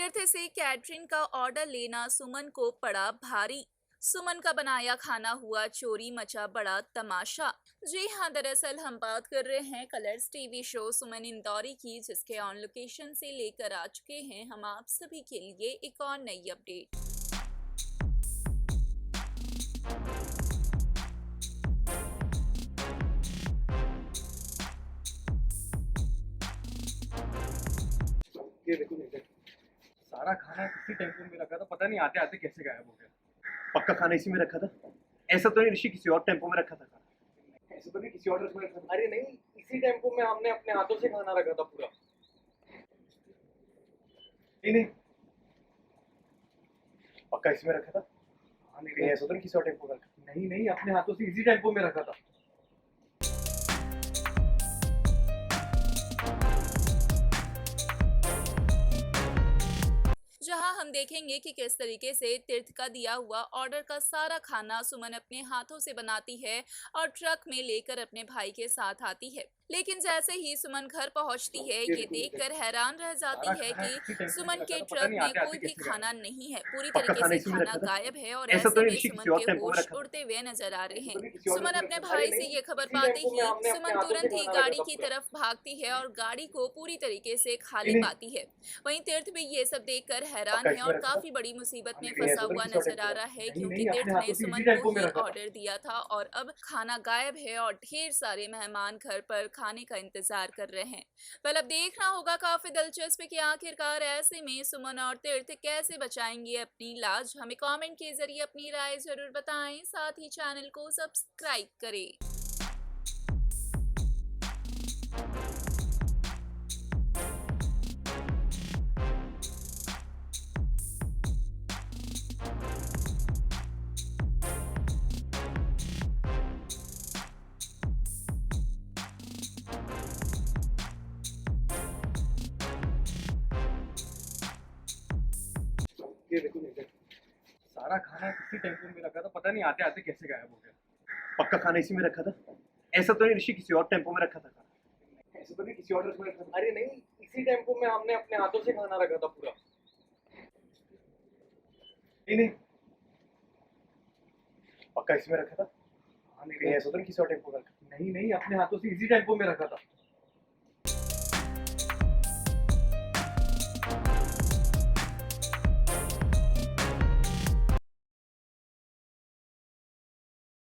तीर्थ से कैटरिंग का ऑर्डर लेना सुमन को पड़ा भारी। सुमन का बनाया खाना हुआ चोरी, मचा बड़ा तमाशा। जी हाँ, दरअसल हम बात कर रहे हैं कलर्स टीवी शो सुमन इंदौरी की, जिसके ऑन लोकेशन से लेकर आ चुके हैं हम आप सभी के लिए एक और नई अपडेट। ये देखो नीचे सारा खाना किसी टेम्पो में रखा था, पता नहीं आते आते कैसे गायब हो गया। पक्का खाना इसी में रखा था? ऐसा तो नहीं ऋषि किसी और टेम्पो में रखा था खाना? ऐसे तो नहीं किसी और में रखा था? अरे नहीं, इसी टेम्पो में हमने अपने हाथों से खाना रखा था पूरा। नहीं नहीं, पक्का इसमें रखा था? कहीं ऐसा तो नहीं किसी और टेम्पो में रखा? नहीं नहीं, अपने हाथों से इसी टेम्पो में रखा था। जहां हम देखेंगे कि किस तरीके से तीर्थ का दिया हुआ ऑर्डर का सारा खाना सुमन अपने हाथों से बनाती है और ट्रक में लेकर अपने भाई के साथ आती है। लेकिन जैसे ही सुमन घर पहुंचती है, ये देखकर हैरान रह जाती है कि सुमन के ट्रक में कोई भी खाना नहीं है। पूरी पक्का तरीके खाना से इसी में खाना रखा था? गायब है और ऐसा तो ऐसे नहीं में ऋषि सुमन किसी और के टेम्पो में होश रखा था? उड़ते हुए नजर आ रहे हैं। किसी और सुमन में अपने रखा था? भाई अरे से नहीं, ये खबर इसी पाते टेम्पो में ही हमने अपने सुमन हाथों से तुरंत ही खाना रखा गाड़ी था की पूरा। तरफ भागती है और गाड़ी को पूरी तरीके से खाली नहीं, पाती है। वहीं तीर्थ भी ये सब देखकर हैरान पक्का है इसमें और रखा था? काफी बड़ी मुसीबत में कहीं फंसा ऐसा तो नहीं हुआ किसी और नजर टेम्पो आ में रहा रखा? है, नहीं क्योंकि नहीं, अपने तीर्थ ने हाथों से इसी सुमन को टेम्पो में ही रखा था। ऑर्डर दिया था और अब खाना गायब है और ढेर सारे मेहमान घर पर खाने का इंतजार कर रहे हैं। अब देखना होगा, काफी दिलचस्प है कि आखिरकार ऐसे में सुमन और तीर्थ कैसे बचाएंगे अपनी लाज। हमें कमेंट के जरिए अपनी राय जरूर बताएं, साथ ही चैनल को सब्सक्राइब करें। ये देखो नीचे सारा खाना किसी टेम्पो में रखा था, पता नहीं आते आते कैसे गायब हो गया। पक्का खाना इसी में रखा था? ऐसा तो नहीं ऋषि किसी और टेम्पो में रखा था खाना? ऐसे तो नहीं किसी और में रखा था? अरे नहीं, इसी टेम्पो में हमने अपने हाथों से खाना रखा था पूरा। नहीं नहीं, पक्का इसमें रखा था? कहीं ऐसा तो नहीं किसी और टेम्पो में रखा? नहीं नहीं, अपने हाथों से इसी टेम्पो में रखा था।